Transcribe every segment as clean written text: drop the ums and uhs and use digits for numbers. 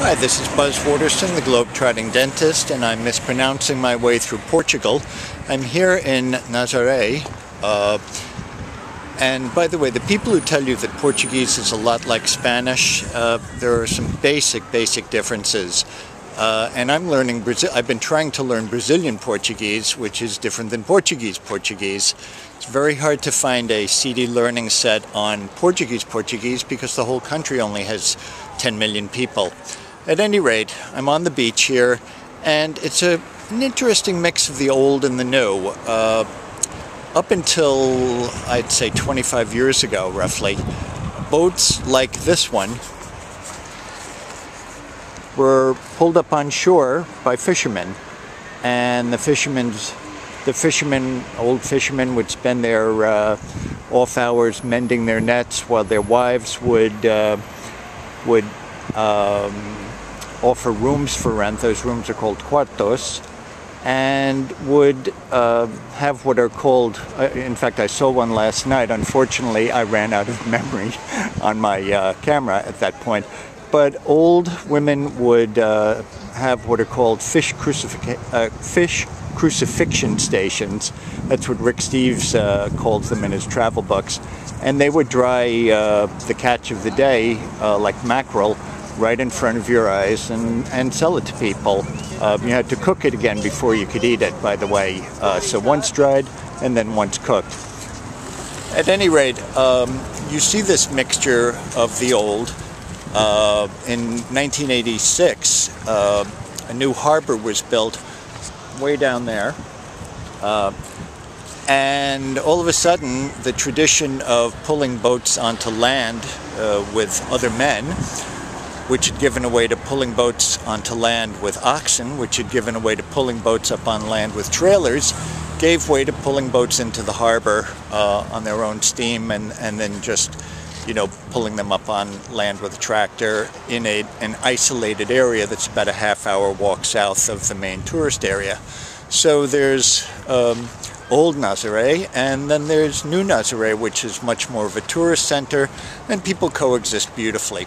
Hi, this is Buzz Waterston, the globe-trotting dentist, and I'm mispronouncing my way through Portugal. I'm here in Nazare, and by the way, the people who tell you that Portuguese is a lot like Spanish, there are some basic differences. And I've been trying to learn Brazilian Portuguese, which is different than Portuguese. It's very hard to find a CD learning set on Portuguese because the whole country only has 10 million people. At any rate, I'm on the beach here, and it's an interesting mix of the old and the new. Up until, I'd say, 25 years ago, roughly, boats like this one were pulled up on shore by fishermen, and old fishermen would spend their off hours mending their nets while their wives would offer rooms for rent. Those rooms are called quartos, and would have what are called, in fact I saw one last night. Unfortunately I ran out of memory on my camera at that point, but old women would have what are called fish crucifixion stations. That's what Rick Steves calls them in his travel books. And they would dry the catch of the day, like mackerel, right in front of your eyes and sell it to people. You had to cook it again before you could eat it, by the way. So once dried and then once cooked. At any rate, you see this mixture of the old. In 1986, a new harbor was built way down there. And all of a sudden, the tradition of pulling boats onto land with other men, which had given away to pulling boats onto land with oxen, which had given away to pulling boats up on land with trailers, gave way to pulling boats into the harbor on their own steam, and then just, you know, pulling them up on land with a tractor in an isolated area that's about a half-hour walk south of the main tourist area. So there's old Nazare, and then there's new Nazare, which is much more of a tourist center, and people coexist beautifully.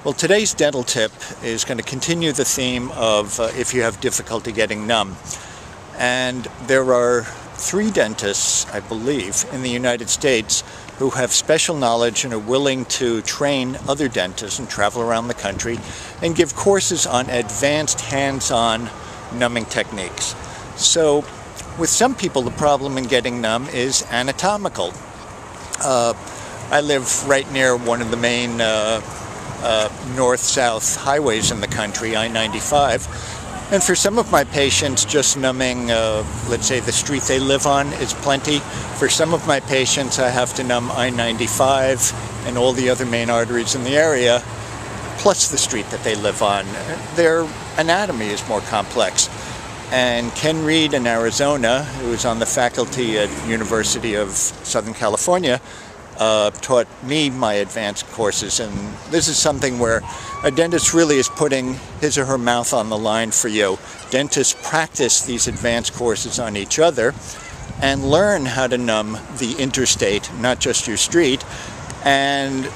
Well, today's dental tip is going to continue the theme of if you have difficulty getting numb. And there are 3 dentists, I believe, in the United States who have special knowledge and are willing to train other dentists and travel around the country and give courses on advanced hands-on numbing techniques. So with some people, the problem in getting numb is anatomical. I live right near one of the main north-south highways in the country, I-95. And for some of my patients, just numbing, let's say, the street they live on is plenty. For some of my patients, I have to numb I-95 and all the other main arteries in the area, plus the street that they live on. Their anatomy is more complex. And Ken Reed in Arizona, who is on the faculty at University of Southern California, taught me my advanced courses, and this is something where a dentist really is putting his or her mouth on the line for you. Dentists practice these advanced courses on each other and learn how to numb the interstate, not just your street, and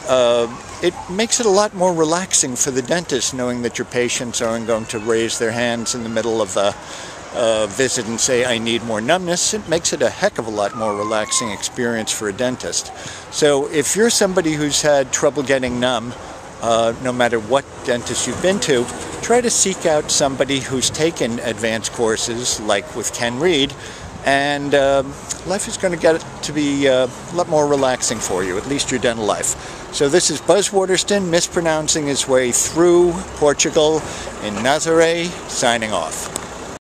it makes it a lot more relaxing for the dentist knowing that your patients aren't going to raise their hands in the middle of the visit and say, I need more numbness. It makes it a heck of a lot more relaxing experience for a dentist. So if you're somebody who's had trouble getting numb, no matter what dentist you've been to, try to seek out somebody who's taken advanced courses, like with Ken Reed, and life is going to get to be a lot more relaxing for you, at least your dental life. So this is Buzz Waterston, mispronouncing his way through Portugal in Nazare, signing off.